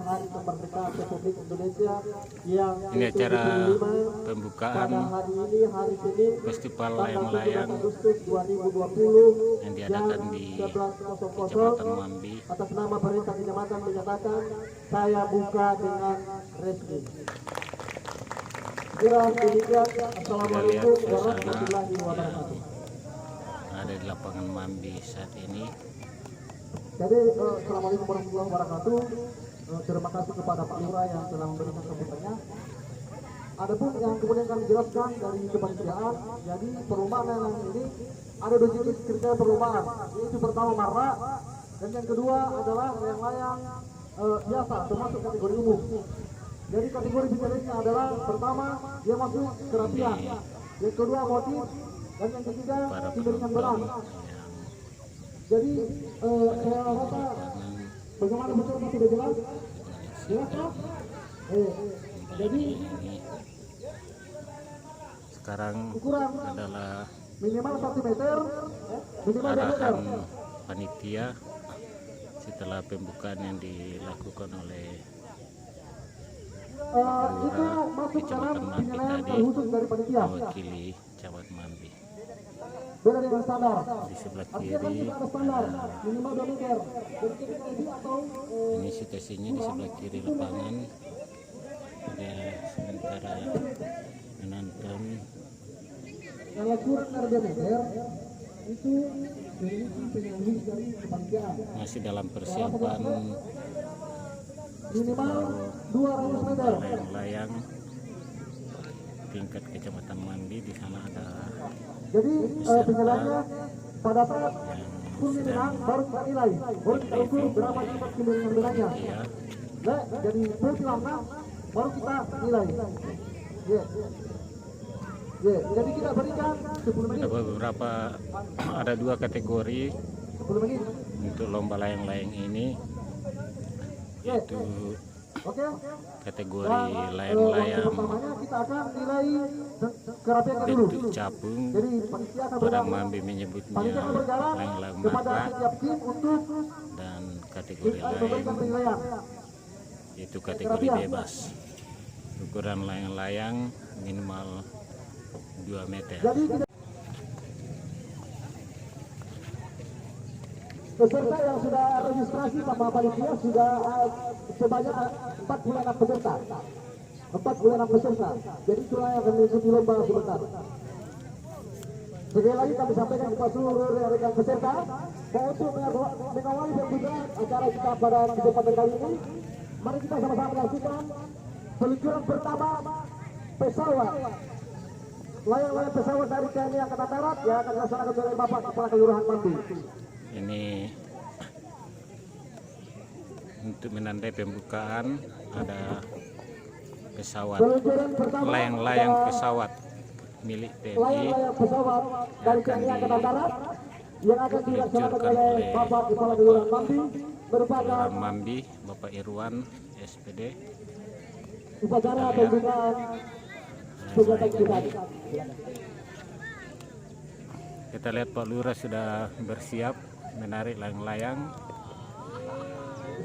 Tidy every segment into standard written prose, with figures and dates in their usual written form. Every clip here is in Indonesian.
Hari Kemerdekaan Republik Indonesia yang Ini acara ke-75 pembukaan pada hari ini, hari Senin, Festival tanggal 17 Layang-Layang Agustus 2020 yang diadakan jam di 11.00. Kecamatan Mambi. Atas nama Pemerintah Kecamatan menyatakan saya buka dengan resmi. Kira demikian. Assalamualaikum warahmatullahi wabarakatuh. Ada di lapangan Mambi saat ini. Jadi assalamualaikum warahmatullahi wabarakatuh. Terima kasih kepada Pak Lurah yang telah memberikan sambutannya. Adapun yang kemudian kami jelaskan dari kepanitiaan, jadi perumahan yang ini ada dua jenis kriteria perumahan, yaitu pertama marra dan yang kedua adalah layang-layang biasa termasuk kategori umum. Jadi kategori bicaranya adalah pertama dia masuk kerapian, yang kedua motif, dan yang ketiga diberikan benang. Jadi saya rasa bagaimana betul sudah jelas? Jelas kan? Jadi sekarang ukuran adalah minimal 1 meter, minimal 2 meter. arahan panitia setelah pembukaan yang dilakukan oleh Itu masuk dalam Kecamatan Mambi penilaian tadi, khusus dari panitia. mewakili Camat Mambi. Beda dengan standar. Di sebelah Artinya kan kiri kita ada standar ada, minimal 2 meter. Jadi kita lebih atau ini situasinya di sebelah kiri lapangan. Ada sementara menonton kalau kurang dari 2 meter itu memiliki penyanyi dari kepanitiaan. masih dalam persiapan Minimal 200 meter. layang-layang tingkat Kecamatan Mambi. Di sana ada Jadi penilaiannya pada saat yang kursi menang baru kita nilai, baru kita ukur berapa cepat kemungkinan menangnya. ya, Nah, jadi pulsi lama baru kita nilai. Ya. Ya, jadi kita berikan 10 menit. ada beberapa ada 2 kategori 10 menit. untuk lomba layang-layang ini, yaitu Oke. kategori Waktu layang-layang pertamanya kita akan nilai kerapian dulu. bentuk capung. Jadi panitia akan Orang berjalan. Mambi menyebutnya Panitia akan berjalan layang-layang kepada marra, setiap tim untuk dan kategori memberikan lain penilaian. yaitu kategori bebas. Ukuran layang-layang minimal 2 meter. Jadi kita peserta yang sudah registrasi sama panitia sudah sebanyak 46 peserta. 46 peserta. Jadi itulah yang akan mengikuti lomba sebentar. Sekali lagi kami sampaikan kepada seluruh rekan peserta bahwa untuk mengawali pembukaan acara kita pada kesempatan kali ini, mari kita sama-sama menyaksikan peluncuran pertama pesawat. Layang-layang pesawat dari TNI Angkatan Darat yang akan dilaksanakan oleh Bapak Kepala Kelurahan Mambi. Ini untuk menandai pembukaan ada pesawat Peluncuran pertama layang-layang pesawat milik TNI layang-layang pesawat dari akan TNI Angkatan Darat yang akan dilaksanakan oleh Bapak Kepala Kelurahan Mambi merupakan Kelurahan Mambi, Bapak Irwan SPD. upacara pembukaan kegiatan kita. Kita lihat Pak Lurah sudah bersiap menarik layang-layang.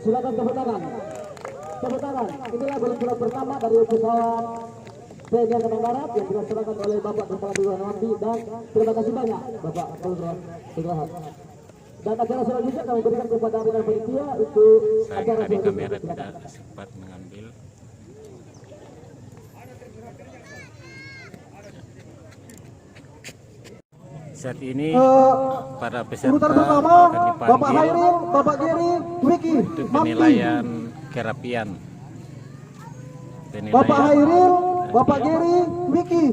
Silakan tepuk tangan. Tepuk tangan. Inilah peluncuran pertama dari pesawat TNI Angkatan Darat yang dilaksanakan oleh Bapak Kepala Kelurahan Mambi, dan terima kasih banyak Bapak Kepala Kelurahan. Dan acara selanjutnya kami berikan kepada rekan panitia untuk Sayang acara tadi selanjutnya. kamera Silakan. tidak sempat mengambil. Saat ini para peserta Urutan pertama akan Bapak dipanggil Hairil, Bapak Giri, Wiki, untuk Mambi. penilaian kerapian. Bapak Hairil, Bapak Giri, Wiki.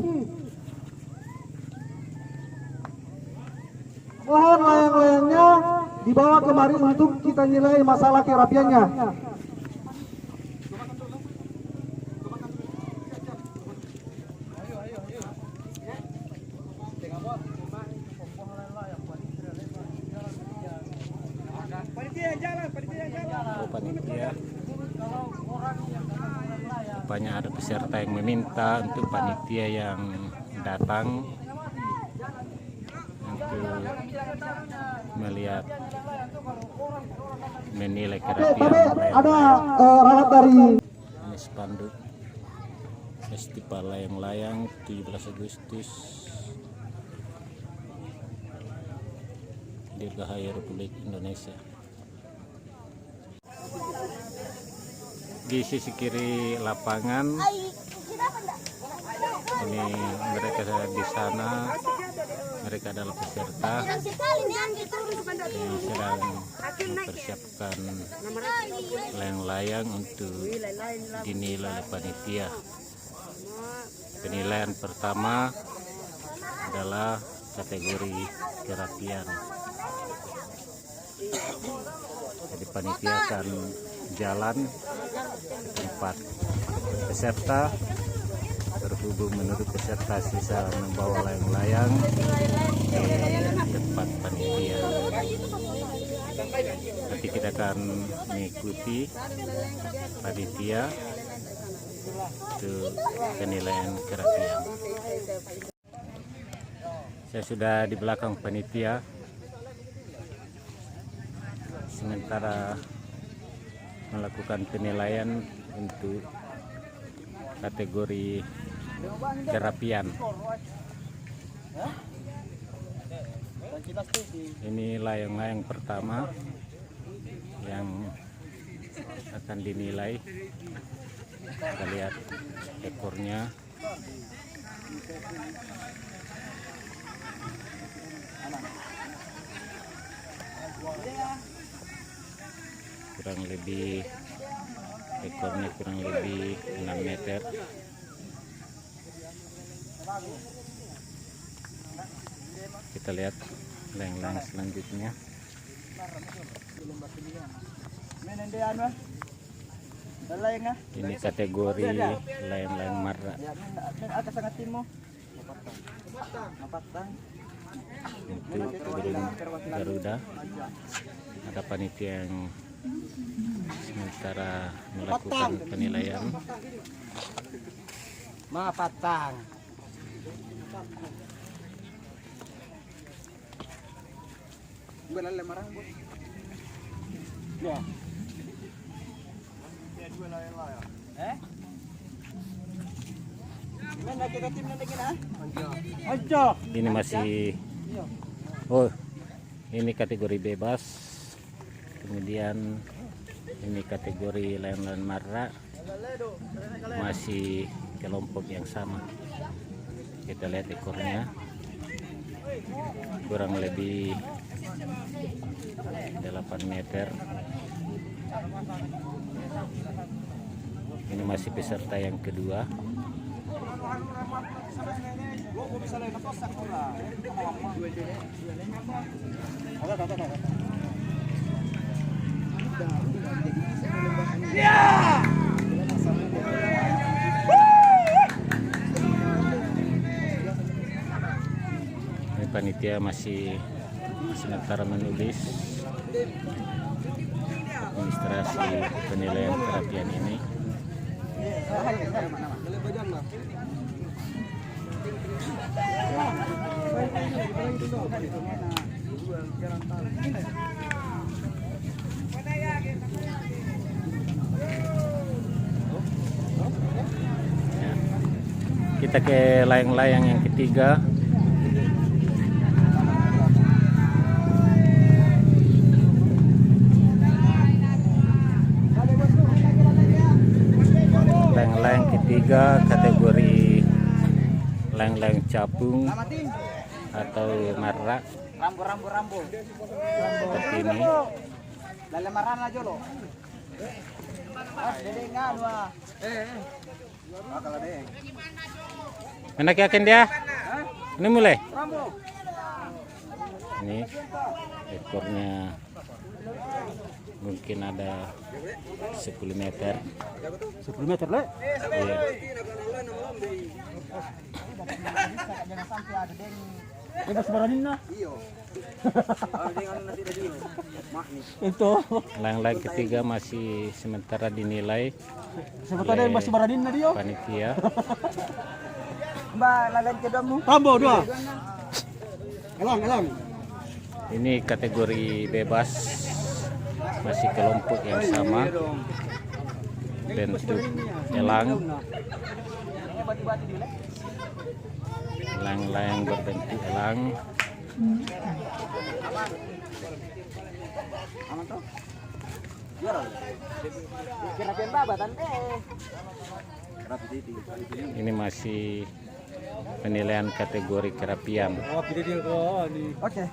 Mohon layang-layangnya dibawa kemari untuk kita nilai masalah kerapiannya. Panitia rupanya ada peserta yang meminta untuk panitia yang datang untuk melihat menilai Oke, kerapian tapi ada rawat dari ini spanduk Festival Layang-Layang 17 Agustus Dirgahayu Republik Indonesia. Di sisi kiri lapangan ini mereka di sana, mereka adalah peserta yang sedang mempersiapkan layang-layang untuk dinilai oleh panitia. Penilaian pertama adalah kategori kerapian. Jadi panitia akan jalan ke tempat peserta, berhubung menurut peserta sisa membawa layang-layang ke tempat panitia. Nanti kita akan mengikuti panitia untuk penilaian kerapian. Saya sudah di belakang panitia, sementara melakukan penilaian untuk kategori kerapian. Ini layang-layang pertama yang akan dinilai. Kita lihat ekornya. Kurang lebih ekornya kurang lebih 6 meter. Kita lihat layang-layang selanjutnya. Ini kategori layang-layang marra. Untuk burung Garuda, ada panitia yang sementara melakukan penilaian. Mapatang. Ya. Ini masih, oh ini kategori bebas. Kemudian ini kategori layang-layang marra, masih kelompok yang sama. Kita lihat ekornya kurang lebih 8 meter. Ini masih peserta yang kedua. Ini panitia masih sementara menulis administrasi penilaian kerapian ini. Kita ke layang-layang yang ketiga. Layang-layang ketiga kategori layang-layang capung atau marra. Rambo. Seperti ini. Lelemaran aja lo. Dedengan wah. Bakal ada. Enak yakin dia? Ini mulai. Rambo. Ini ekornya mungkin ada 10 meter. 10 meter le. Iya. Jangan sampai ada deng. Bebas baranin na. Iyo. Itu. Layang-layang ketiga masih sementara dinilai. Sebentar ada masih baranin na dia. Panitia. Mbak lalan ke damu. Rambo 2. Elang. Ini kategori bebas masih kelompok yang sama, bentuk elang, layang-layang berbentuk elang. Ini masih penilaian kategori kerapian. Oke.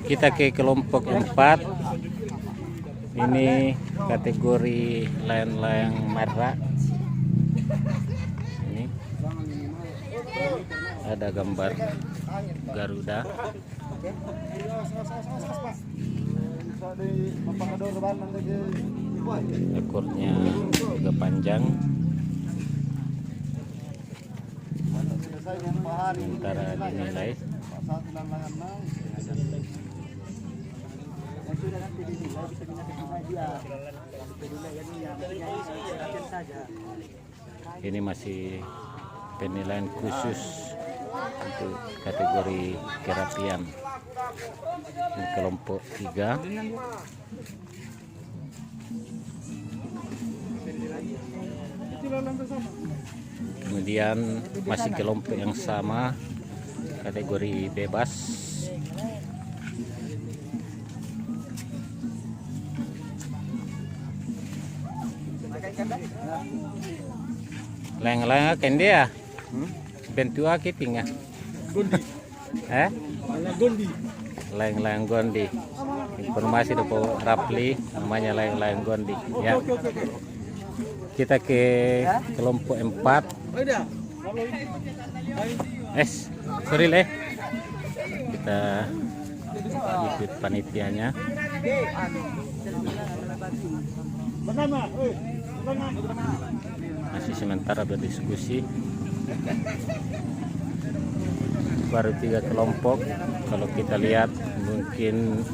Kita ke kelompok 4. Ini kategori layang-layang merah. Ini ada gambar Garuda. Ekornya juga panjang. Sementara dinilai ini masih penilaian khusus untuk kategori kerapian. Ini kelompok 3. Kemudian masih kelompok yang sama, kategori bebas. Layang-layang kan dia? Bentuk apa tinggal? Gondi. Gondi. Layang-layang gondi. Informasi dari Rapli, namanya layang-layang gondi. Ya. Kita ke kelompok 4. Sorry leh. Kita ikut panitianya. Masih sementara berdiskusi. Baru 3 kelompok. Kalau kita lihat mungkin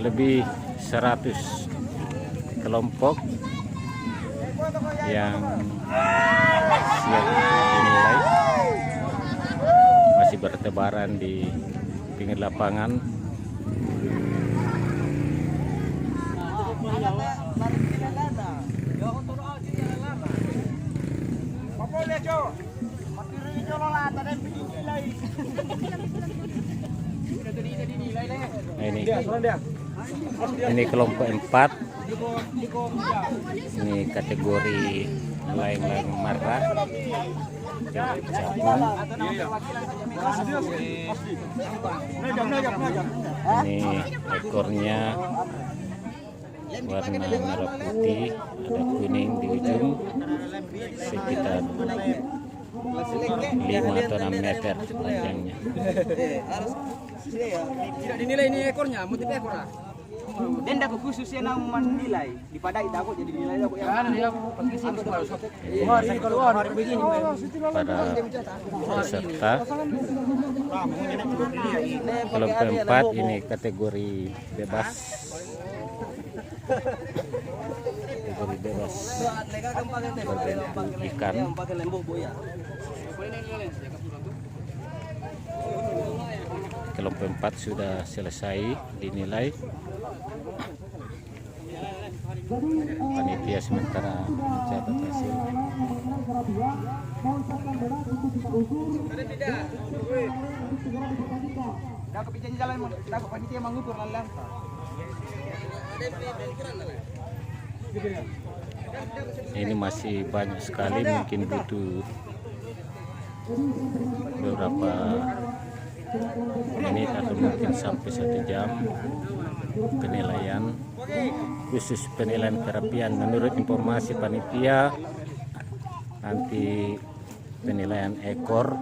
lebih 100 kelompok yang siap dinilai. Masih bertebaran di pinggir lapangan. Ini kelompok 4. Ini kategori layang-layang marah. Ini ekornya warna merah putih, ada kuning di ujung, sekitar 5 atau 6 meter panjangnya. Tidak dinilai ini ekornya, motif ekor lah. Dan dapat khususnya nang menilai di padai takut jadi nilai aku yang Para peserta kelompok 4 ini kategori bebas. Kategori bebas berbentuk ikan. Kelompok 4 sudah selesai dinilai. Panitia sementara mencatat hasil. Ini masih banyak sekali, mungkin butuh beberapa menit atau mungkin sampai 1 jam penilaian, khusus penilaian kerapian. Menurut informasi panitia, nanti penilaian ekor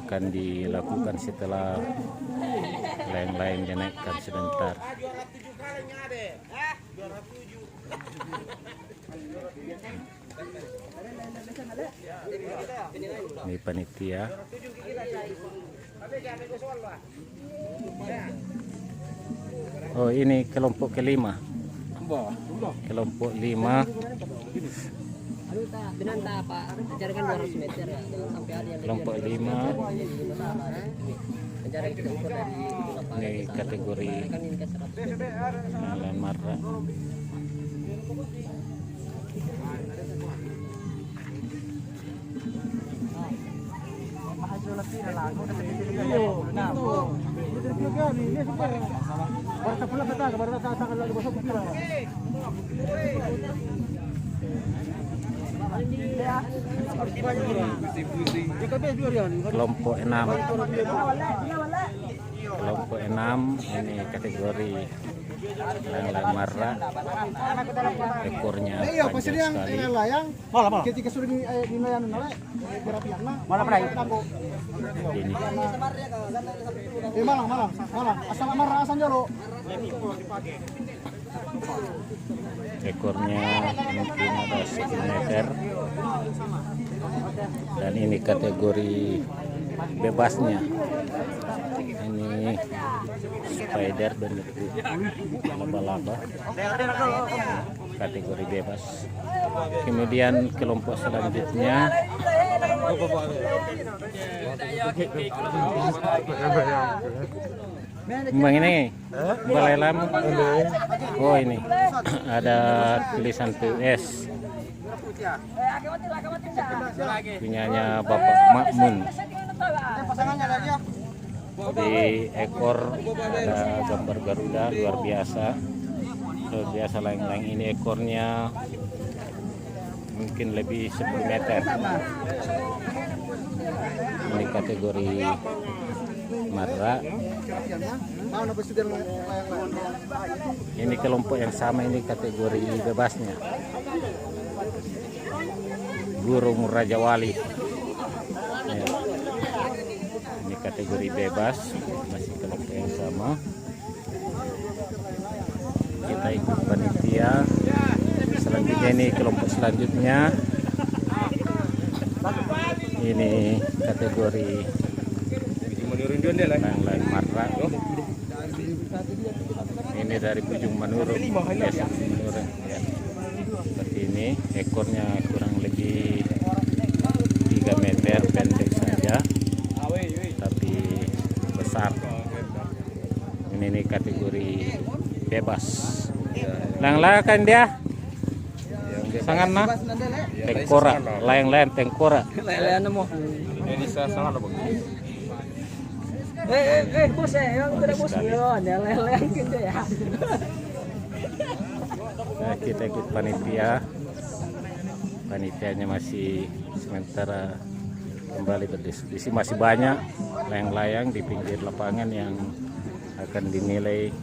akan dilakukan setelah layang-layang dinaikkan sebentar. Ini panitia. Oh, ini kelompok kelima. Kelompok 5. Binanta apa? Jaringan 200 meter ya. Jangan sampai ada yang Kelompok 5 Jarak kita ukur dari lapangan. ini kategori Kan ini ke 100 meter. Layang Marra. Kelompok 6 ini kategori layang Marra. Ekornya panjang sekali. layang ketika sudah di layang berapian mah Ini malang asal marah asal jalo ekornya mungkin ada 1 meter, dan ini kategori bebasnya. Ini spider berbentuk laba-laba, kategori bebas. Kemudian kelompok selanjutnya Bang, ini balai lam. Oh, ini ada tulisan TS punyanya Bapak Makmun. Di ekor ada gambar Garuda, luar biasa. Luar biasa layang-layang ini, ekornya mungkin lebih 10 meter. Ini kategori Marra. Ini kelompok yang sama, ini kategori bebasnya. Burung Raja Wali. Ya. Ini kategori bebas, masih kelompok yang sama. Kita ikut panitia. Selanjutnya ini kelompok selanjutnya. Ini kategori layang Marra. Ini dari Bujung Manurung, Desa Manurung, ya. Seperti ini, ekornya kurang lebih 3 meter, pendek saja, tapi besar. Ini kategori bebas. Layang-layang dia, sangat nah, tengkora, layang-layang tengkora. Layang mo. Ini saya sangat bagus. Bos yang udah bos yon, ya layang gitu ya. Nah, kita ikut panitia. Panitianya masih sementara kembali berdiskusi. Masih banyak layang-layang di pinggir lapangan yang akan dinilai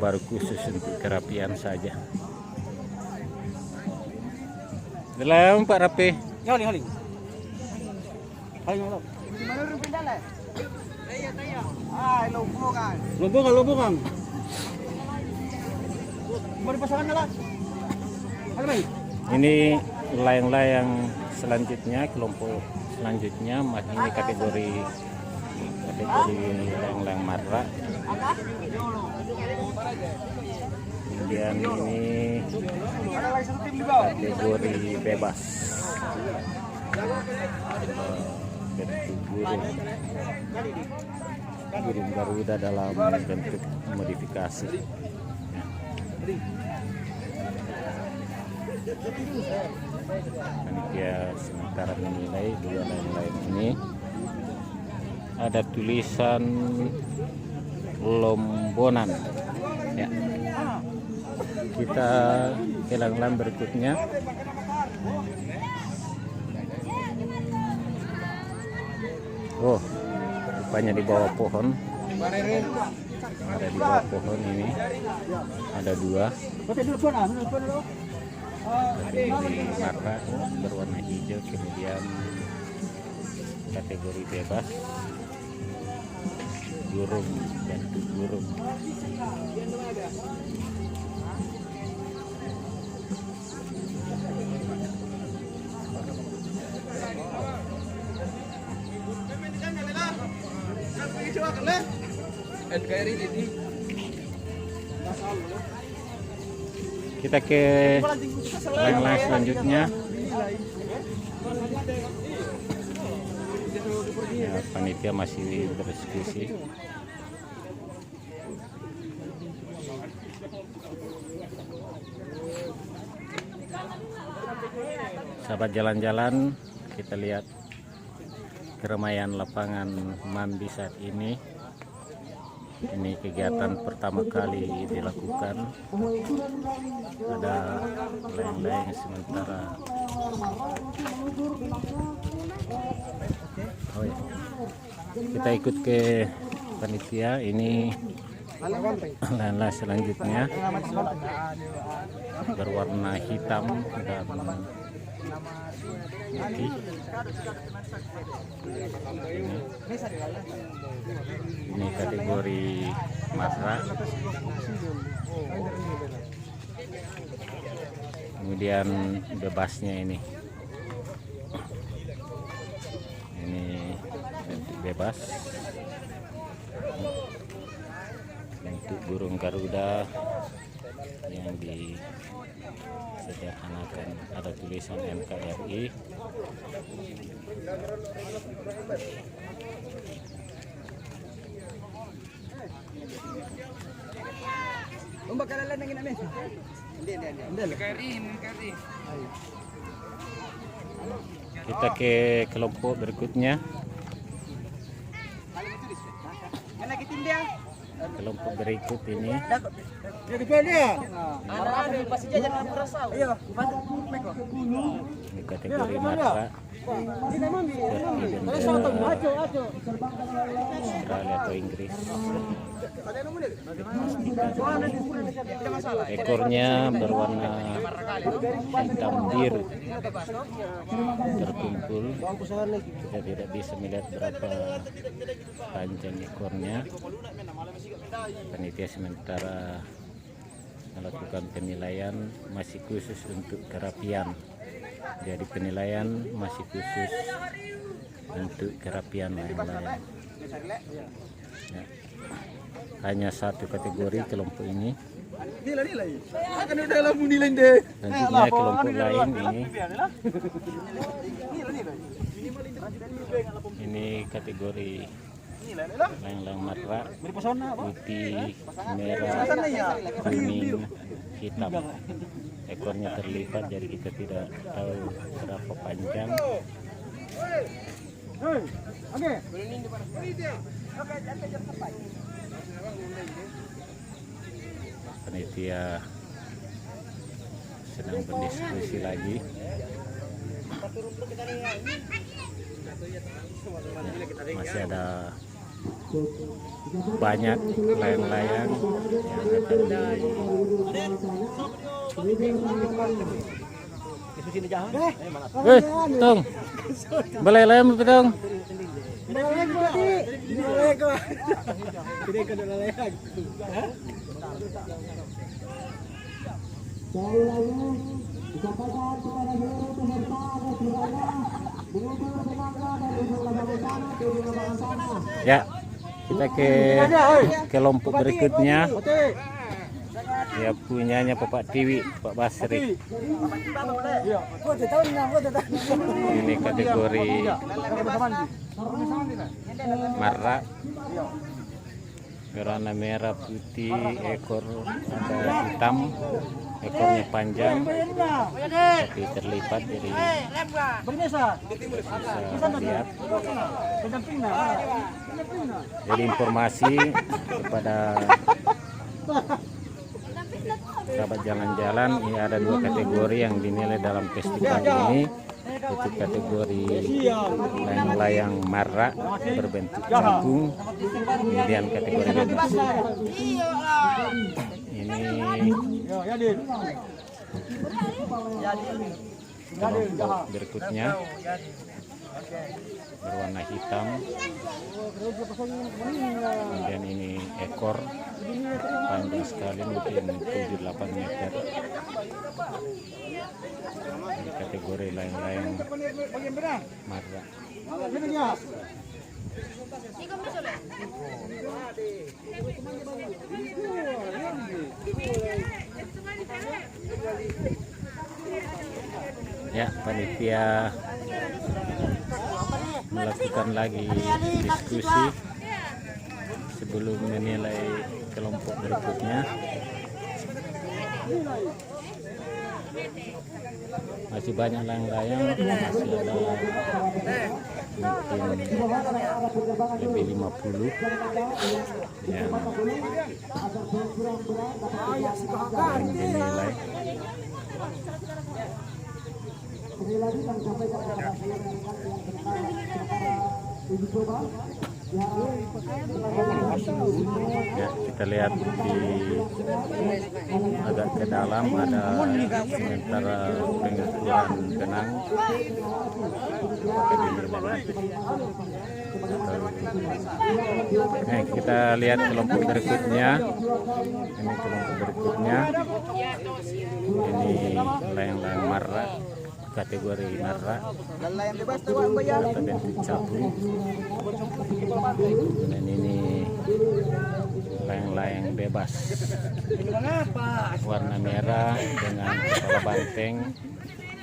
baru khusus untuk kerapian saja. Layang Pak Rapi. Haling. Lubungan. Mau dipasangkan lah. Ini layang-layang selanjutnya, kelompok selanjutnya, ini kategori layang-layang Marra. Kemudian ini kategori bebas. Bentuk burung Garuda dalam bentuk modifikasi. Panitia sementara menilai 2 layang-layang ini. Ada tulisan Lombonan, ya. Kita ke layang-layang berikutnya. Oh, rupanya di bawah pohon. Ada di bawah pohon ini. Ada 2. Kategori Marra berwarna hijau, kemudian kategori bebas burung, bentuk burung. Kita ke layang-layang selanjutnya. Ya, panitia masih berdiskusi. Sahabat jalan-jalan, kita lihat keramaian lapangan Mambi saat ini. Ini kegiatan pertama kali dilakukan. Ada layang-layang sementara. Oh ya. Kita ikut ke panitia. Ini layang-layang selanjutnya berwarna hitam dan putih. Ini kategori Masra. Kemudian bebasnya ini bentuk bebas. Bentuk burung Garuda yang disederhanakan, ada tulisan NKRI. Bakalan nangin namin. Hindi. Kita ke kelompok berikutnya. Kelompok berikut ini ini kategori Matra Australia atau Inggris. Ekornya berwarna hitam biru terkumpul. Kita tidak bisa melihat berapa panjang ekornya. Panitia sementara melakukan penilaian masih khusus untuk kerapian. Jadi penilaian masih khusus untuk kerapian layang-layang. Ya. Hanya satu kategori kelompok ini. Selanjutnya kelompok lain ini kategori layang-layang Matra putih, merah, kuning, hitam. Ekornya terlipat, jadi kita tidak tahu berapa panjang. Panitia sedang berdiskusi lagi. Masih ada banyak layang-layang yang akan tong balai layang tong. Ya, kita ke kelompok berikutnya. Ya, punyanya Bapak Tiwi, Pak Basri. Ini kategori Mara, warna merah putih, ekor ada hitam, ekornya panjang tapi terlipat, jadi bisa lihat. Jadi informasi kepada sahabat jalan-jalan, ini ada dua kategori yang dinilai dalam festival ini, yaitu kategori layang-layang Mara berbentuk cangkung, kemudian kategori bebas. Ini kelompok berikutnya berwarna hitam, kemudian ini ekor panjang sekali, mungkin 7-8 meter. Ini kategori layang-layang Mara. Ya, panitia melakukan lagi diskusi sebelum menilai kelompok berikutnya. Masih banyak layang-layang, masih ada mungkin lebih 50 yang dinilai. Ya, kita lihat di agak ke dalam ada sementara pengukuran benang. Kita lihat kelompok berikutnya. Ini kelompok berikutnya. Ini layang-layang marra, kategori marra. Layang bebas tuan bayar. Kata bentuk cabu. Dan ini layang-layang bebas warna merah dengan kepala banteng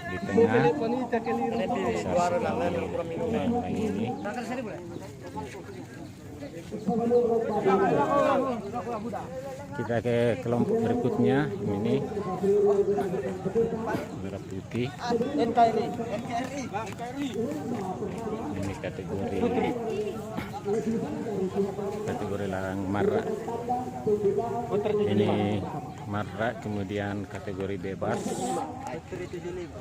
di tengah. Besar sekali layang-layang ini. Kita ke kelompok berikutnya. Ini merah putih. Ini kategori larang marra. Ini marra, kemudian kategori bebas.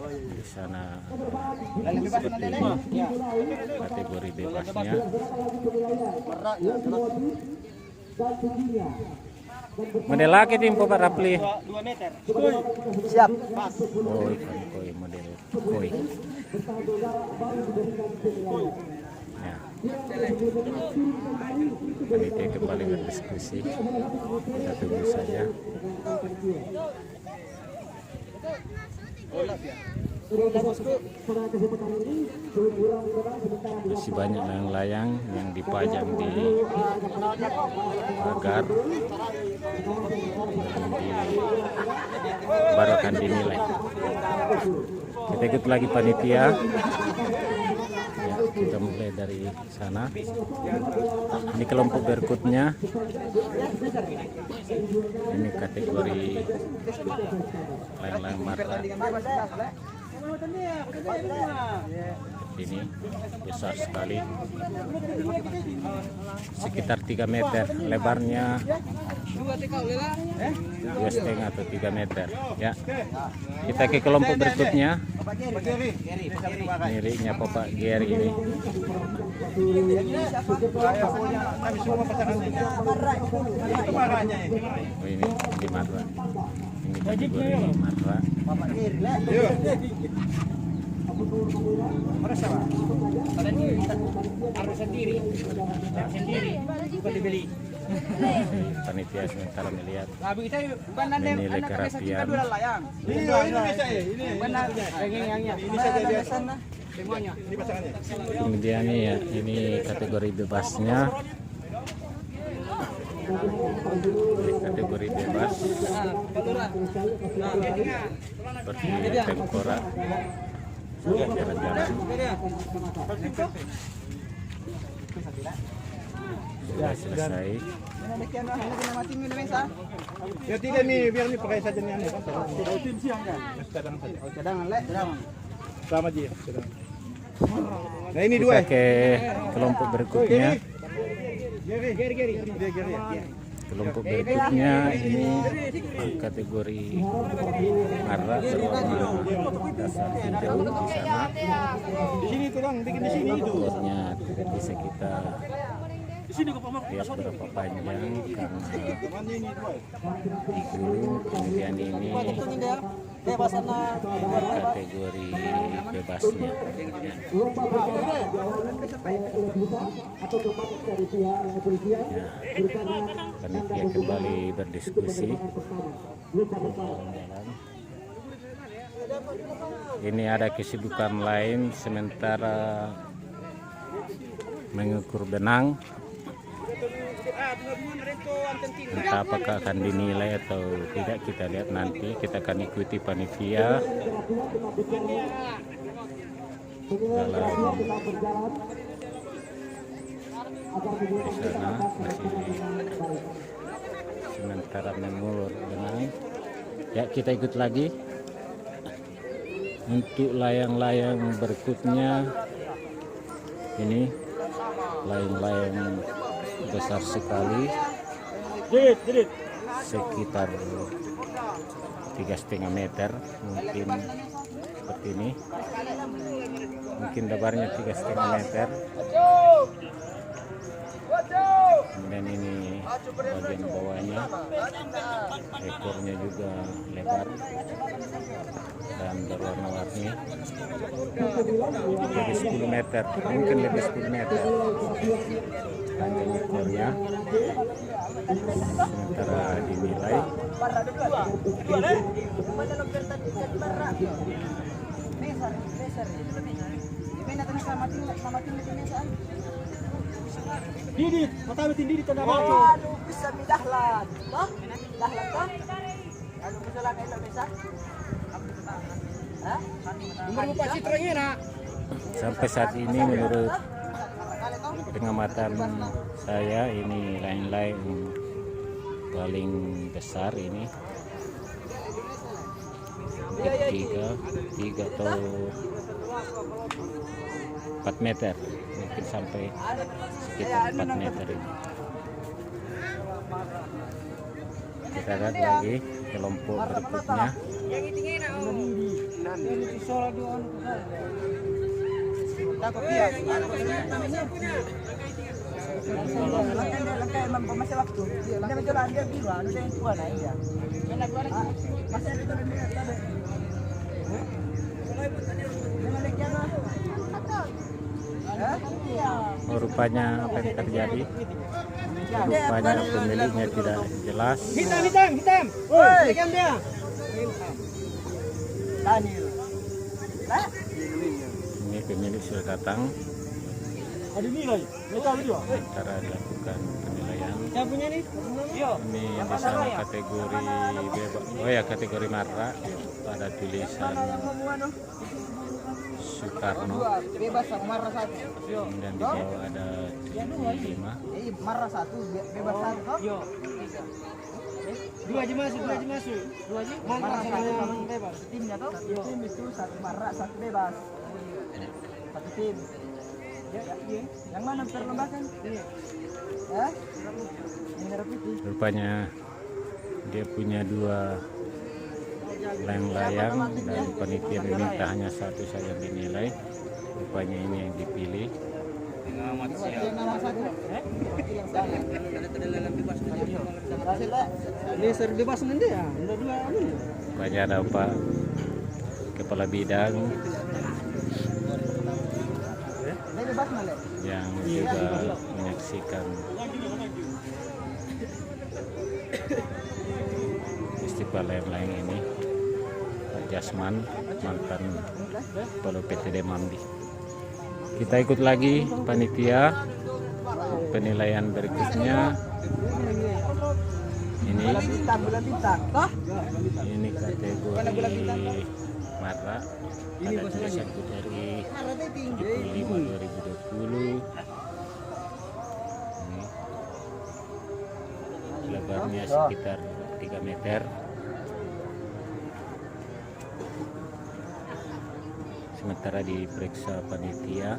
Di sana seperti ini kategori bebasnya. Model lagi timpo Pak Rapli. 2 meter. Siap. Oh, ikan koi, model koi. Ya. Panitia kembali berdiskusi. Kita tunggu saja. Masih banyak layang-layang yang dipajang di pagar, baru akan dinilai. Kita ikut lagi panitia. Ya, kita mulai dari sana. Ini kelompok berikutnya. Ini kategori layang-layang marra. Ini besar sekali, sekitar 3 meter lebarnya, 2,5 atau 3 meter. Ya, kita ke kelompok berikutnya. Miripnya Bapak Geri ini. Oh, ini marra. Ini kategori marra. Harus sendiri, bukan dibeli. Panitia sementara melihat Labi kita benar menilai kerapian. layang. Ini Indonesia ya, ini Benar. Yang ini saja dia sana. Semuanya. ini pasangannya. Kemudian ini kategori bebasnya. Ini kategori bebas seperti tengkorak, jalan-jalan. Sudah selesai. Ya tidak nih, biar nih pakai saja nih anu kan. Cadangan lek, cadangan. Sama dia, cadangan. Nah ini Kita dua. ke kelompok berikutnya. Geri. Kelompok berikutnya ini kategori marra berwarna dasar hijau di sana. Di sini kurang, bikin di sini itu. Akhirnya tidak bisa kita lihat berapa panjang karena dulu. Kemudian ini kategori bebasnya. Panitia kembali berdiskusi. Ini ada kesibukan lain sementara mengukur benang. Entah apakah akan dinilai atau tidak, kita lihat nanti. Kita akan ikuti panitia dalam di sana, masih sementara mengulur benang. Ya, kita ikut lagi. Untuk layang-layang berikutnya, ini layang-layang besar sekali, sekitar 3,5 meter mungkin, seperti ini. Mungkin lebarnya 3,5 meter. Kemudian ini bagian bawahnya, ekornya juga lebar dan berwarna-warni, lebih 10 meter, mungkin lebih 10 meter panjang ekornya. Sementara dinilai Didit, mata betin didit tanda batu. Aduh, bisa midahlan. Toh? Dahlan toh? Anu bisa lang ilo bisa? Hah? Umur Bapak Citranya nak. sampai saat ini menurut pengamatan saya ini layang-layang paling besar ini. Tiga atau 4 meter, mungkin sampai sekitar 4 meter ini. Kita lihat lagi kelompok berikutnya. Langkah emang masih waktu. Dia mencoba dia biru, anu dia yang tua nah dia. Masih ada turun dia tadi. Oh, rupanya apa yang terjadi? Rupanya pemiliknya tidak jelas. Hitam. Woi, pegang dia. Daniel. Ini pemilik sudah datang. Ada nilai. Mereka berdua. Sementara dilakukan penilaian. Yang punya nih? Yo. Ini di sana kategori bebas. Oh ya, kategori marra. Pada tulisan Soekarno. Bebas sama marah satu. Kemudian di bawah ada 75. Marah satu, bebas satu. Yo. Dua aja masuk. Dua aja. Marah Sama satu yang bebas. timnya tuh. Tim itu satu marah, satu bebas. Satu tim. Yang mana perlembakan? Ya? Yang merah putih. Rupanya dia punya 2 layang-layang dan panitia meminta hanya satu saja dinilai. Rupanya ini yang dipilih. Yang nama satu. Yang sana. Laser bebas nanti ya. Udah dua anu. Rupanya ada Pak Kepala Bidang Ini bebas mana? yang juga menyaksikan festival layang-layang ini, Pak Jasman, mantan Kepala PTD Mambi. Kita ikut lagi panitia penilaian berikutnya. Bulan bintang. Toh? Ini kategori marra. Ada tulisan dari 75/2020. Ini lebarnya sekitar 3 meter. Sementara diperiksa panitia.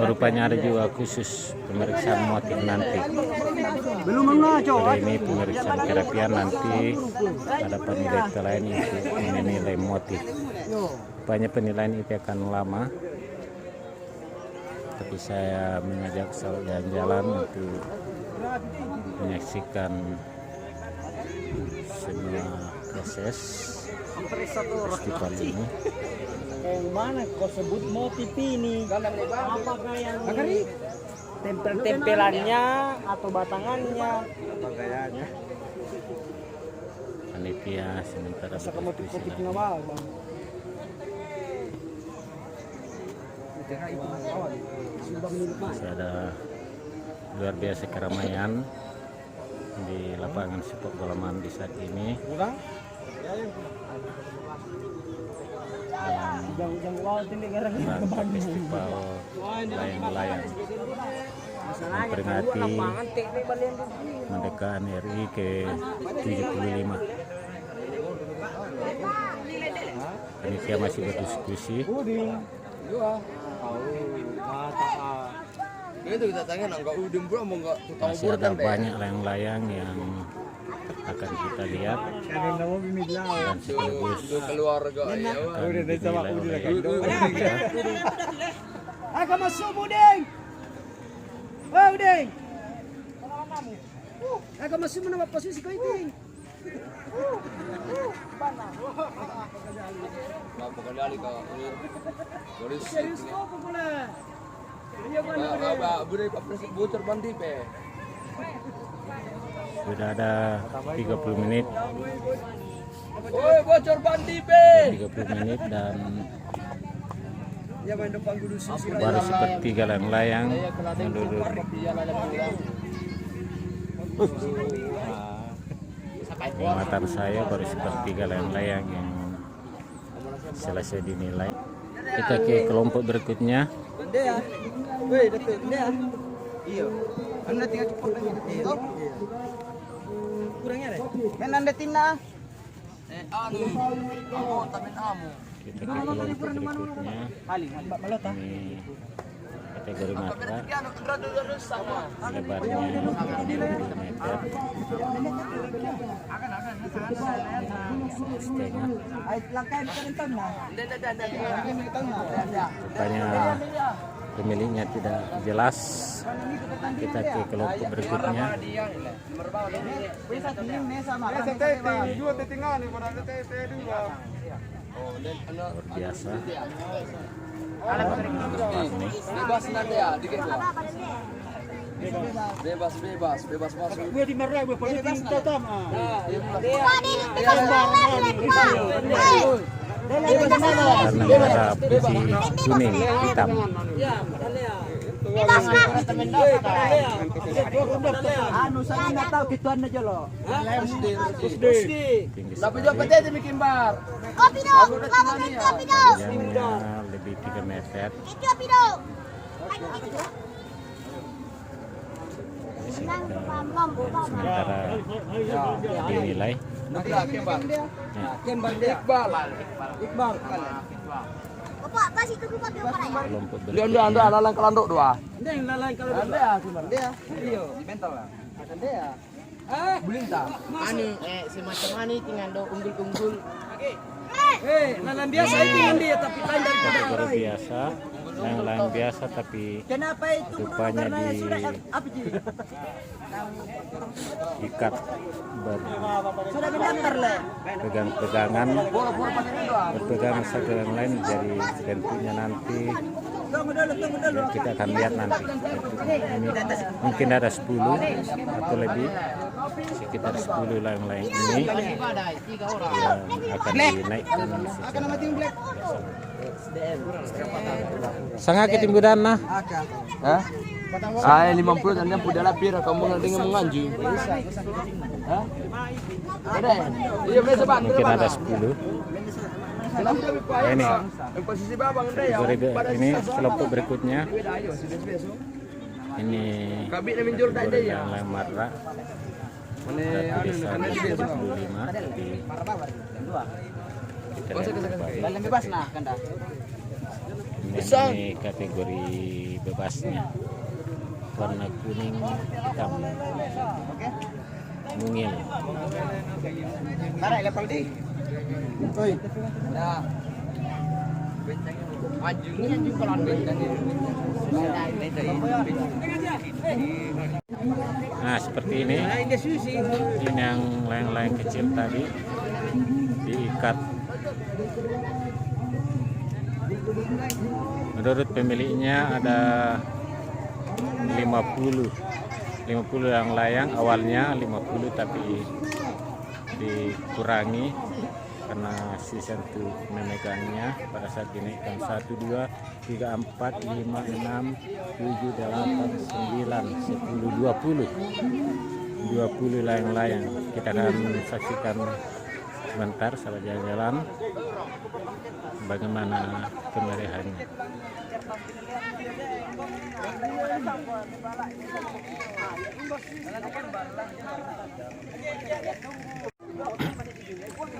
Rupanya ada juga khusus pemeriksaan motif nanti. Belum mengaco. Pada ini pemeriksaan kerapian, nanti ada penilaian lain untuk menilai motif. Rupanya penilaian itu akan lama, tapi saya mengajak sahabat jalan-jalan untuk menyaksikan semua proses festival ini. Yang mana kau sebut motif ini? Apakah yang tempel-tempelannya atau batangannya? panitia sementara berdiskusi lagi. Masih ada luar biasa keramaian di lapangan sepak bola Mandi saat ini. Dalam festival layang-layang memperingati kemerdekaan RI ke-75. Panitia masih berdiskusi. Masih ada banyak layang-layang yang akan kita lihat dan sekaligus akan dinilai oleh panitia. Agak masuk Buding. Oh Buding. Agak masuk menambah posisi kau itu. Sudah ada 30 menit. 30 menit dan baru sepertiga layang-layang menurut pengamatan saya, baru sepertiga layang-layang yang selesai dinilai. Kita ke kelompok berikutnya. Iya. Anda tinggal cepat lagi. Kurangnya deh. Kan Anda tina. Kita ke kelompok berikutnya. Ini kategori matra, lebarnya 30 meter, setengah. Rupanya pemiliknya tidak jelas. Kita ke kelompok berikutnya. Luar biasa. Bebas nanti ya, dikit gua. Bebas masuk. Gue di merah gue paling totam. Karena merah putih kuning hitam. Anu saya nggak tahu gituan aja loh. Tapi juga pete bikin bar. Panjangnya lebih 3 meter. Sementara dinilai Iqbal. kelompok Dia berikutnya. anda lalang kelandok dua. Dia yang lain kalau Anda gimana? Dia. Iya, di mental lah. dia. Bulinta. Semacam ani tinggal do unggul-unggul. Lalan biasa itu yang dia tapi lain daripada Kategori biasa, layang-layang biasa tapi kenapa itu rupanya karena sudah apa sih? diikat Sudah mendaftar lah. berpegang-pegangan, berpegangan satu yang lain, jadi bentuknya nanti Tunggu dulu. kita akan lihat nanti. Ini mungkin ada 10 atau lebih, sekitar 10 layang-layang ini yang akan dinaikkan secara sangat ketimbudan nah. Hah? Ah, 50 dan yang punya lapir kamu dengan menganju. Hah? Ada. Iya, boleh sebat. Mungkin ada 10. Ini Yang posisi babang ada ya. ini kelompok berikutnya. Ini Kabit dan minjur tak ada ya. layang matra. Ada tulisan 25 di kita lihat Lalan bebas nah kan dah. ini kategori bebasnya, warna kuning hitam mungil. Tarik level di. Oi. Nah. Majunya juga lawan Nah seperti ini yang layang-layang kecil tadi diikat. Menurut pemiliknya ada 50 50 yang layang, awalnya 50 tapi dikurangi karena season itu memegangnya pada saat dinaikkan 1, 2, 3, 4, 5, 6, 7, 8, 9, 10, 20 layang-layang. Kita akan saksikan sebentar sahabat jalan-jalan bagaimana kemeriahannya.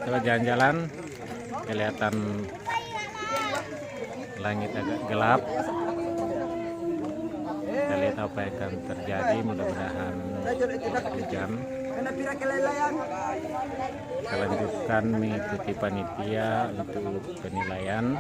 Kalau jalan-jalan kelihatan langit agak gelap. Kita lihat apa yang akan terjadi, mudah-mudahan hujan. Kita lanjutkan mengikuti panitia untuk penilaian.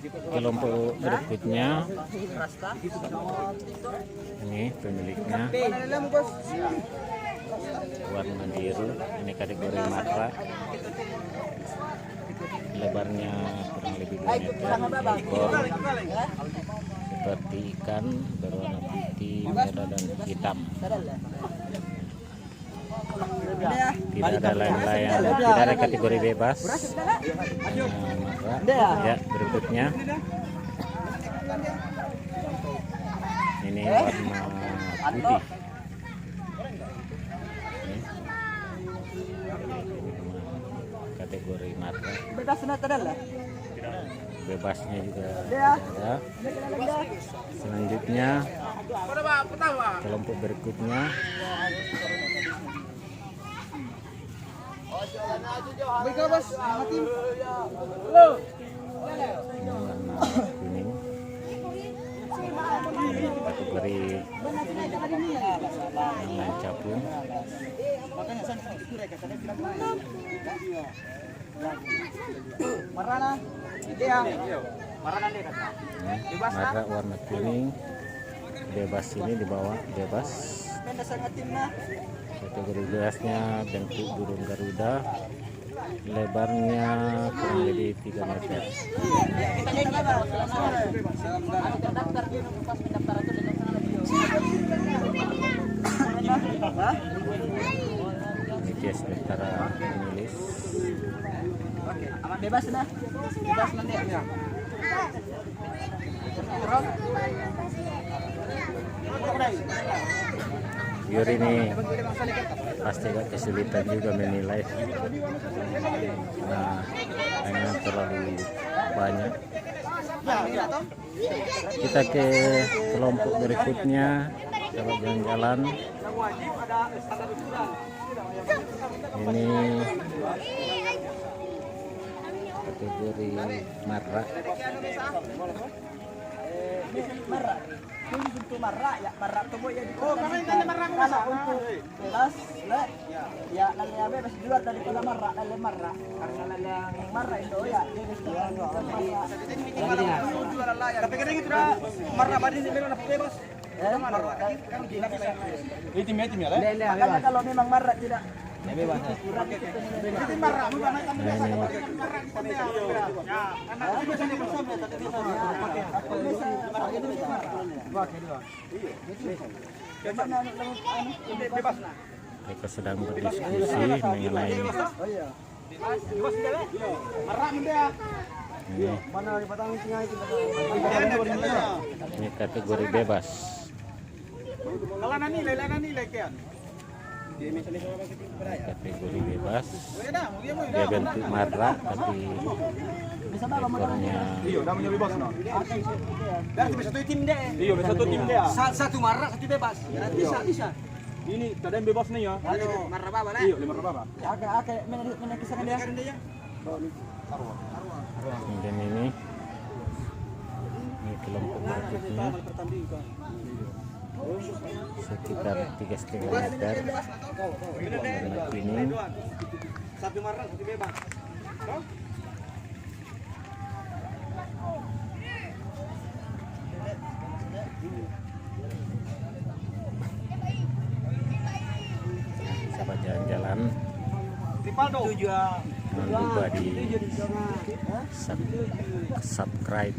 Kelompok berikutnya ini pemiliknya warna biru, ini kategori matra, lebarnya kurang lebih 2 meter, ekor seperti ikan berwarna putih, merah dan hitam. Tidak ada layang-layang, tidak ada kategori bebas. Ya, berikutnya ini warna putih. Ini kategori mata. Bebasnya juga ada. Selanjutnya kelompok berikutnya kuning, kategori yang lancapung. Mara warna kuning, bebas ini di bawah bebas. Kategori bebasnya bentuk burung Garuda, lebarnya kurang lebih 3 meter. Ini dia sementara menulis. Bebas nah, bebas nanti ya. Biar ini pasti agak kesulitan juga menilai karena mainan terlalu banyak. Kita ke kelompok berikutnya, coba jalan-jalan. Ini kategori mara. Untuk marah ya marah tuh ya di kalau untuk belas ya lalu bebas di luar dari kalau marah lalu marah karena yang marah itu ya tapi kadang itu marah badin itu memang bebas tim ya lah kalau memang marah tidak bebas itu marah mereka sedang berdiskusi mengenai ini kategori bebas. Kategori bebas, dia bentuk mara tapi ekornya satu marah satu bebas bisa Ini ada yang bebas nih ya. marah apa lah Iya, 5 apa? agak menakisan dia dan ini kelompok berikutnya sekitar 3,5 meter, warna kuning. Satu marah, satu bebas. pemanasan. Jangan lupa di subscribe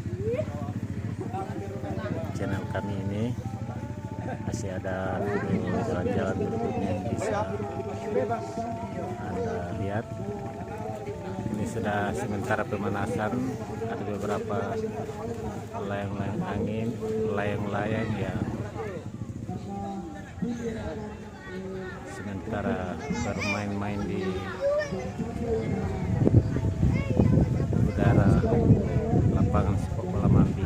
channel kami ini. Masih ada video jalan-jalan berikutnya yang bisa Anda lihat. Ini sudah sementara pemanasan, ada beberapa layang-layang angin, layang-layang yang sementara bermain-main di udara lapangan sepak bola Mambi.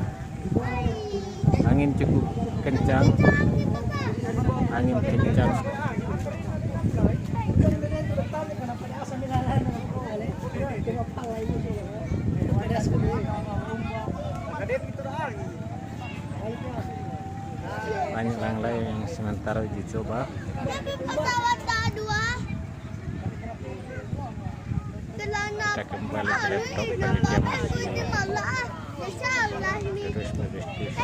Angin cukup kencang, angin kencang. Banyak layang-layang yang sementara uji coba. Kita kembali ke laptop, panitia masih terus berdiskusi.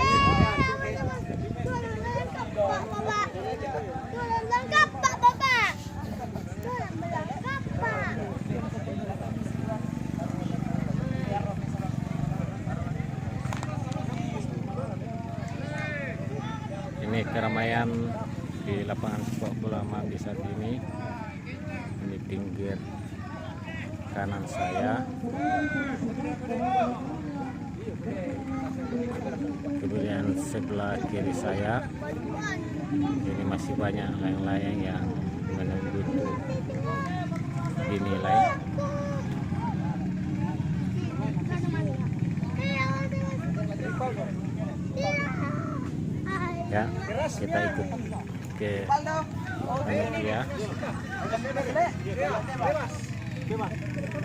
Ini keramaian di lapangan sepak bola Mambi saat ini. Ini pinggir kanan saya, kemudian sebelah kiri saya. Ini masih banyak layang-layang yang menunggu untuk dinilai. Ya, kita ikut ke panitia.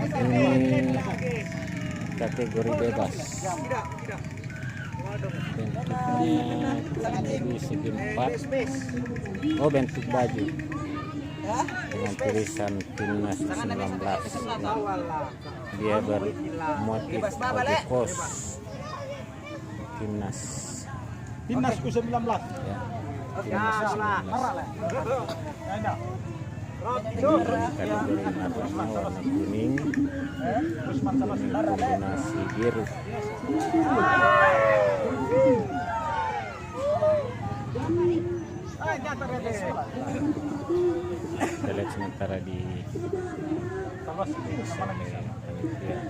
Ini kategori bebas. Bentuknya kurang segi 4. Oh, bentuk baju dengan tulisan Timnas 19. Dia bermotif baju kos Timnas U19. ya. Timnas U19. Kategori warna kuning, kombinasi biru. Kita lihat sementara di panitia.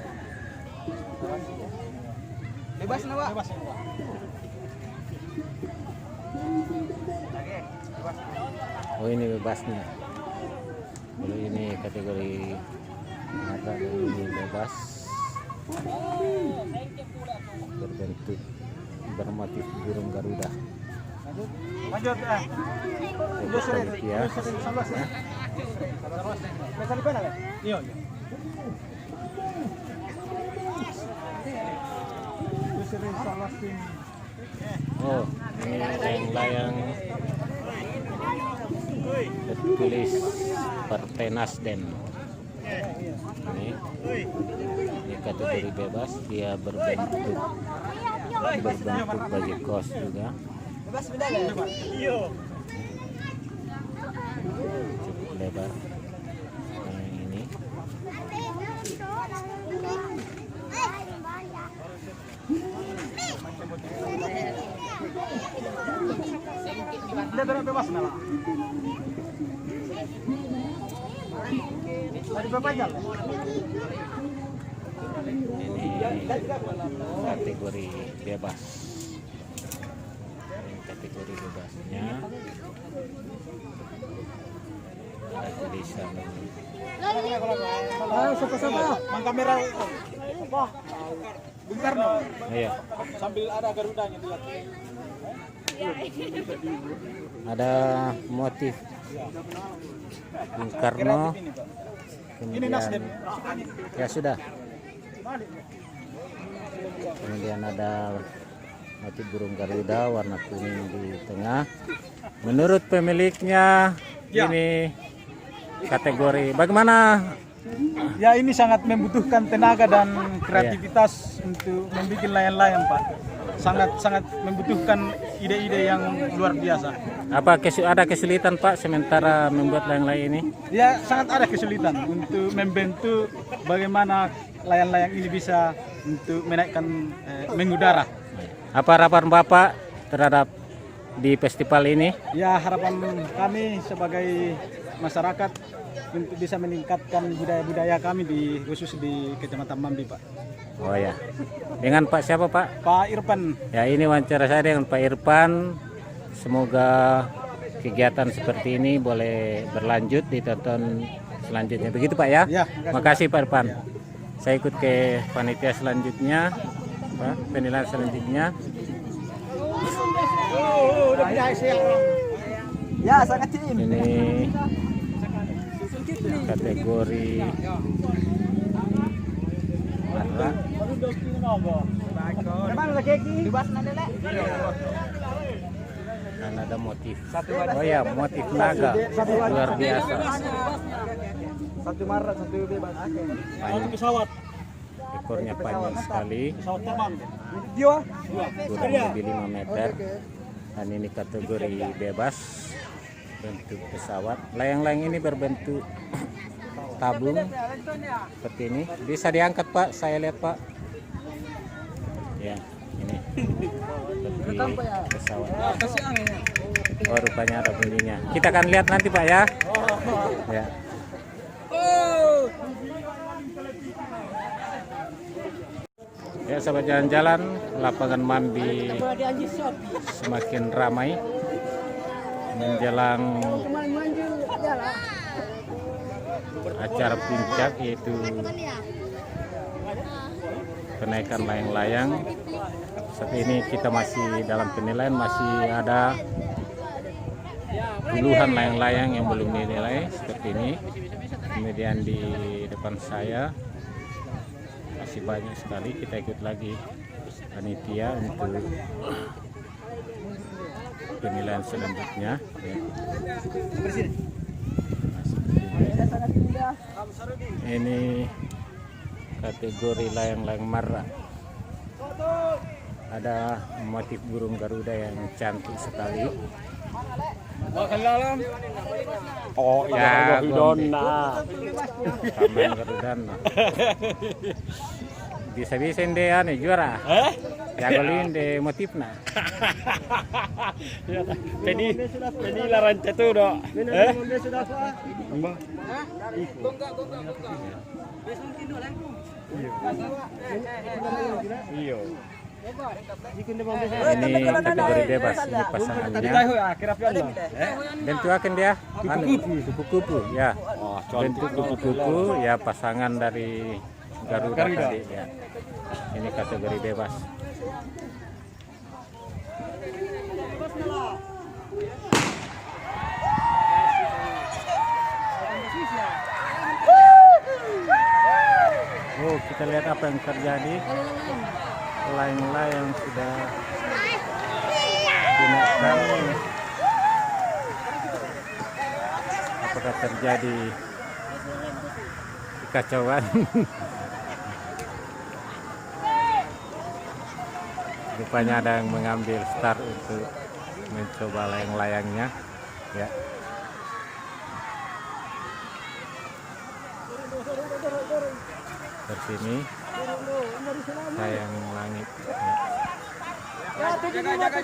Bebas na, Pak. Oh, ini bebasnya. Kalau ini kategori mata, ini bebas, berbentuk bermotif burung Garuda. Lanjut ya. Bebas panitia. Iya. Oh, ini layang-layang tertulis Partai Nasdem. Ini kategori bebas, dia berbentuk baju kos juga. Bebas beda ya? Cukup lebar. Nah, ini Dia bebas na lah. Tadi berapa jam? ini kategori bebas. Ini kategori bebasnya ada tulisan Mang kamera apa? Bung Karno. iya, Sambil ada Garudanya lihat. ada motif Bung Karno, kemudian ya sudah, kemudian ada motif burung Garuda warna kuning di tengah. Menurut pemiliknya ini kategori bagaimana? Ya, ini sangat membutuhkan tenaga dan kreativitas untuk membuat layang-layang, Pak. Sangat membutuhkan ide-ide yang luar biasa. Apa ada kesulitan Pak sementara membuat layang-layang ini? Ya sangat ada kesulitan untuk membentuk bagaimana layang-layang ini bisa untuk menaikkan mengudara. Apa harapan Bapak terhadap di festival ini? Ya harapan kami sebagai masyarakat untuk bisa meningkatkan budaya-budaya kami khusus di Kecamatan Mambi, Pak. Oh ya, dengan Pak siapa Pak? Pak Irfan. Ya ini wawancara saya dengan Pak Irfan. Semoga kegiatan seperti ini boleh berlanjut ditonton selanjutnya. Begitu Pak ya? Ya, makasih Pak Irfan. Saya ikut ke panitia selanjutnya, Pak, penilaian selanjutnya. Ya, sangat tim. Ini kategori marra. Dan ada motif. Oh ya, motif naga luar biasa. Satu marah, satu bebas. Panjang. Pesawat. Ekornya panjang sekali, Pesawat terbang. kurang lebih 5 meter. Dan ini kategori bebas, bentuk pesawat. Layang-layang ini berbentuk tabung seperti ini. Bisa diangkat Pak, saya lihat Pak. Ya, ini seperti pesawat. Oh, rupanya ada bunyinya. Kita akan lihat nanti Pak ya. Ya. Ya, sahabat jalan-jalan, lapangan Mambi semakin ramai menjelang acara puncak, yaitu kenaikan layang-layang. Saat ini kita masih dalam penilaian, masih ada puluhan layang-layang yang belum dinilai seperti ini. Kemudian di depan saya masih banyak sekali. Kita ikut lagi panitia untuk penilaian selanjutnya. Ini kategori layang-layang marra. Ada motif burung Garuda yang cantik sekali. Oh Ya, Donna. Taman Garuda. Bisa-bisa dia nih juara. Jagolin de motifnya. Pedi laran catu do. Iya. Ini kategori bebas, ini pasangannya. Bentuk akan dia kupu-kupu ya. Bentuk kupu-kupu ya, pasangan dari Garuda tadi ya. Ini kategori bebas. Oh, kita lihat apa yang terjadi. Layang-layang sudah dinaikkan. Apakah terjadi kekacauan? Rupanya ada yang mengambil start untuk mencoba layang-layangnya ya. Seperti ini sayang langit ya. Ada 1, 2, 3,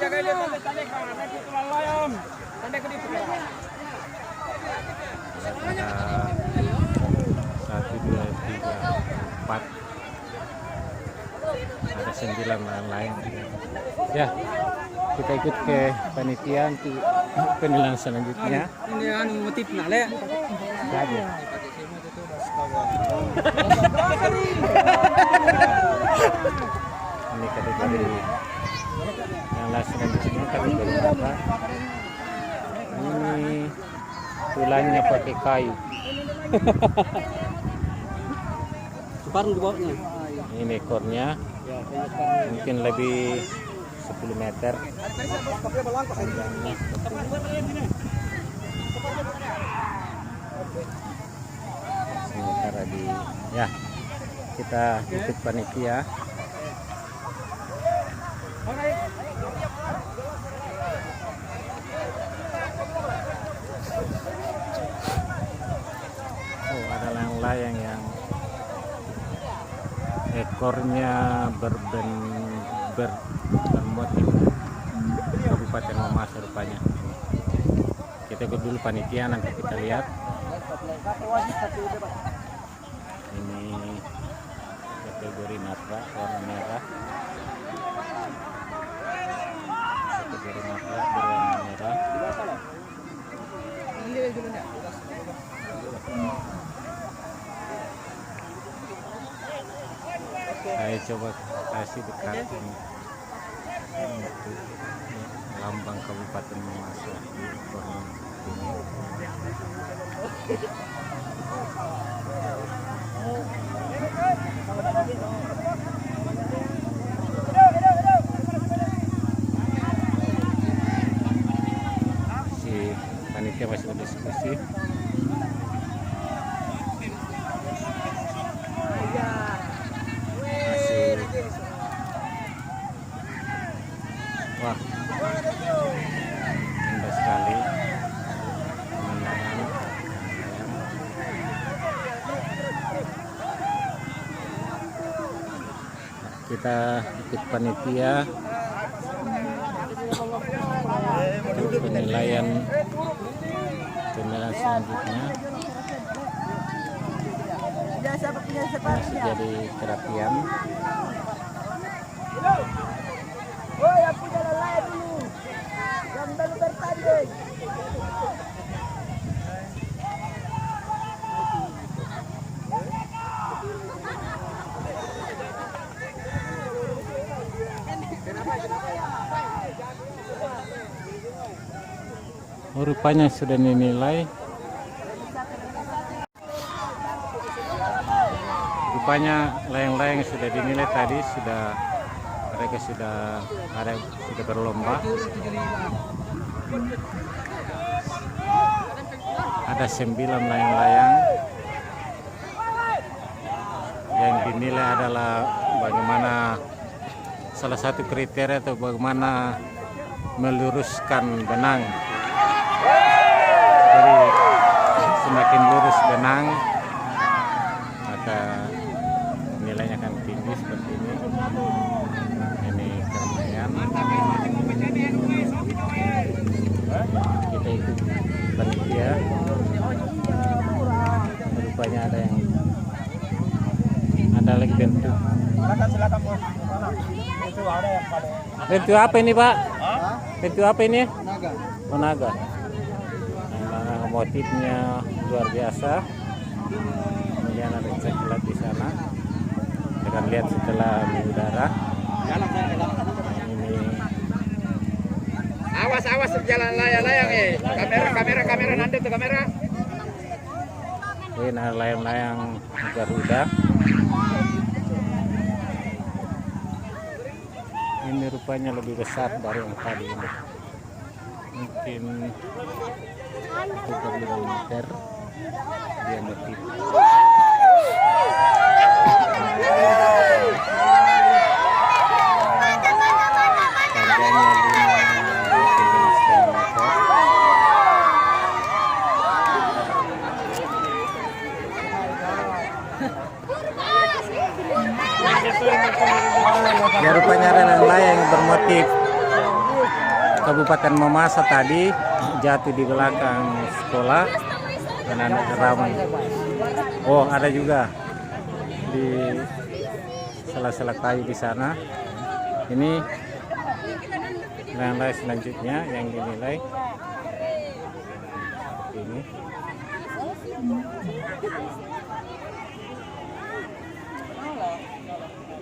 4, ada 9 lain ya. Kita ikut ke panitia untuk penilaian selanjutnya. Ini motif nale. Saja. Ini kategori yang lain selanjutnya, kategori apa? Ini tulangnya pakai kayu. Separuh di bawahnya. Ini ekornya mungkin lebih 10 meter. Panjangnya. Sementara di ya, kita ikut panitia. layang-layang yang ekornya bermotif Kabupaten Mamasa rupanya. Kita ikut dulu panitia, nanti kita lihat. Ini kategori natra warna merah. Kategori natra berwarna merah. Saya coba kasih dekat ini untuk lambang Kabupaten Mamasa di ekornya ini. Si panitia masih berdiskusi. Wah, indah sekali pemandangan. Kita ikut panitia untuk penilaian selanjutnya. Masih jadi kerapian. Woi, aku jalan lain dulu. Yang baru bertanding. Oh, rupanya sudah dinilai. Rupanya layang-layang sudah dinilai tadi, mereka sudah berlomba. Ada 9 layang-layang. Yang dinilai adalah bagaimana salah satu kriteria atau bagaimana meluruskan benang. Jadi semakin lurus benang, maka nilainya akan tinggi seperti ini. Ini keramaian. Kita ikut panitia. Rupanya ada lagi bentuk. Bentuk apa ini, Pak? Bentuk apa ini? Naga. Oh, naga. Nah, motifnya luar biasa. Kemudian ada coklat di sana. Kita akan lihat setelah di udara. Ini Awas jalan layang-layang kamera nanti tuh kamera. ini layang-layang Garuda. Ini rupanya lebih besar dari yang tadi ini. Mungkin sekitar 5 meter dia motif. Panjangnya 5,5 meter. Ya, rupanya ada layang yang bermotif Kabupaten Mamasa tadi jatuh di belakang sekolah dan anak ramai. Oh, ada juga di sela-sela kayu di sana. Ini layang-layang selanjutnya yang dinilai seperti ini.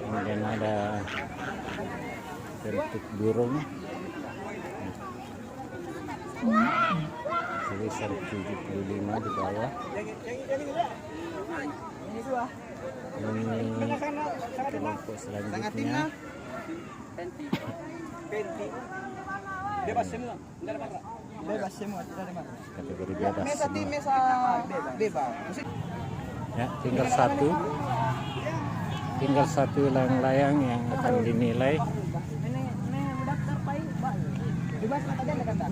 Kemudian ada bentuk burung sebesar 75 di bawah. Ini kelompok selanjutnya. Bebas semua, tidak ada marah. Bebas semua, tidak ada marah. Kategori bebas Mesa semua. bebas. Ya, tinggal satu layang-layang yang akan dinilai. Bebas kata dia kata.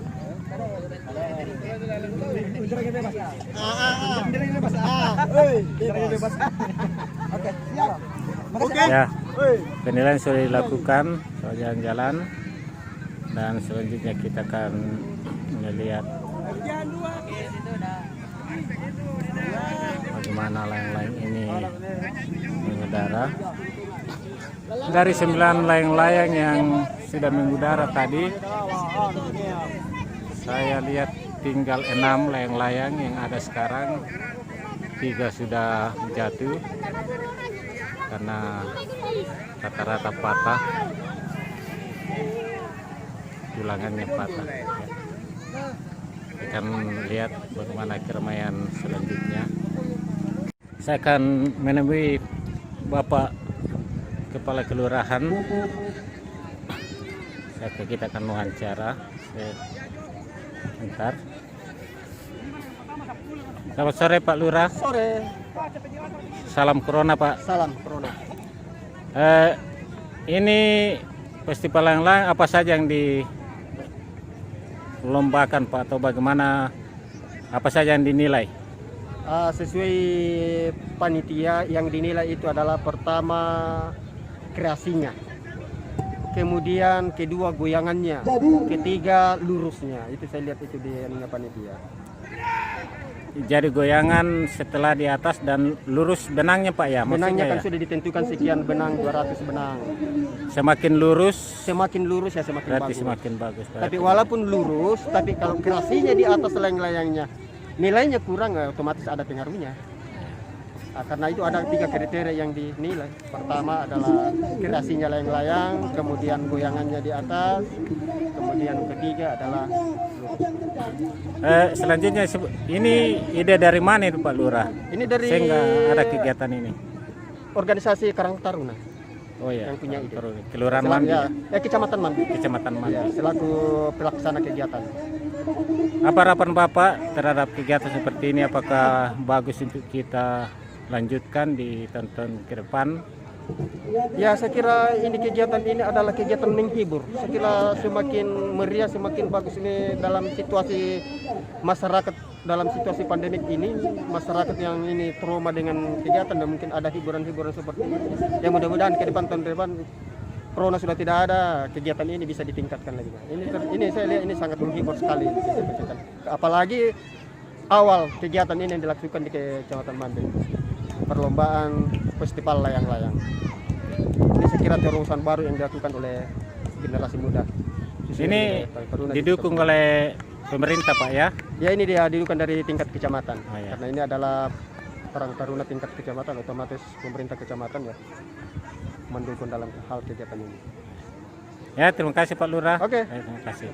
Unjaranya bebas. Unjaranya bebas. Unjaranya bebas. Oke, siap. Ya, penilaian sudah dilakukan soal jalan-jalan, dan selanjutnya kita akan melihat bagaimana layang-layang ini mengudara. Dari 9 layang-layang yang sudah mengudara tadi, saya lihat tinggal 6 layang-layang yang ada sekarang. 3 sudah jatuh karena rata-rata patah, tulangannya patah. Kita akan lihat bagaimana keramaian selanjutnya. Saya akan menemui Bapak Kepala Kelurahan. Kita akan wawancara sebentar. Selamat sore Pak Lurah. Sore. Salam Corona Pak. Salam corona. Ini festival layang-layang apa saja yang dilombakan Pak, atau bagaimana, apa saja yang dinilai? Sesuai panitia yang dinilai itu adalah pertama kreasinya, kemudian kedua goyangannya, ketiga lurusnya. Itu saya lihat itu di panitia. Jadi goyangan setelah di atas dan lurus benangnya Pak ya? Benangnya kan ya? sudah ditentukan sekian benang, 200 benang. Semakin lurus Ya semakin berarti bagus. semakin bagus. Tapi walaupun lurus, tapi kalau kreasinya di atas layang-layangnya nilainya kurang, otomatis ada pengaruhnya. Karena itu ada 3 kriteria yang dinilai. Pertama adalah kreasinya layang-layang, kemudian goyangannya di atas, kemudian ketiga adalah selanjutnya, ini ide dari mana itu Pak Lurah? ini dari Sehingga ada kegiatan ini. organisasi Karang Taruna Oh ya, yang punya ide. Kelurahan Mambi, Kecamatan Mambi. Kecamatan Mambi. Ya, selaku pelaksana kegiatan. Apa harapan Bapak terhadap kegiatan seperti ini? Apakah bagus untuk kita lanjutkan di tahun ke depan? Ya, saya kira ini kegiatan ini adalah kegiatan menghibur. Saya kira semakin meriah, semakin bagus ini dalam situasi masyarakat, dalam situasi pandemik ini, masyarakat yang ini trauma dengan kegiatan, dan mungkin ada hiburan-hiburan seperti ini. Ya, mudah-mudahan ke depan, tahun depan corona sudah tidak ada, kegiatan ini bisa ditingkatkan lagi. Ini saya lihat ini sangat menghibur sekali. Apalagi awal kegiatan ini yang dilakukan di Kecamatan Mambi, perlombaan festival layang-layang. Ini saya kira terobosan baru yang dilakukan oleh generasi muda. Ini didukung oleh pemerintah Pak ya? Ya, ini dia didukung dari tingkat kecamatan. Oh, ya. Karena ini adalah Karang Taruna tingkat kecamatan, otomatis pemerintah kecamatan ya mendukung dalam hal kegiatan ini. Ya, terima kasih Pak Lurah. Oke. Terima kasih.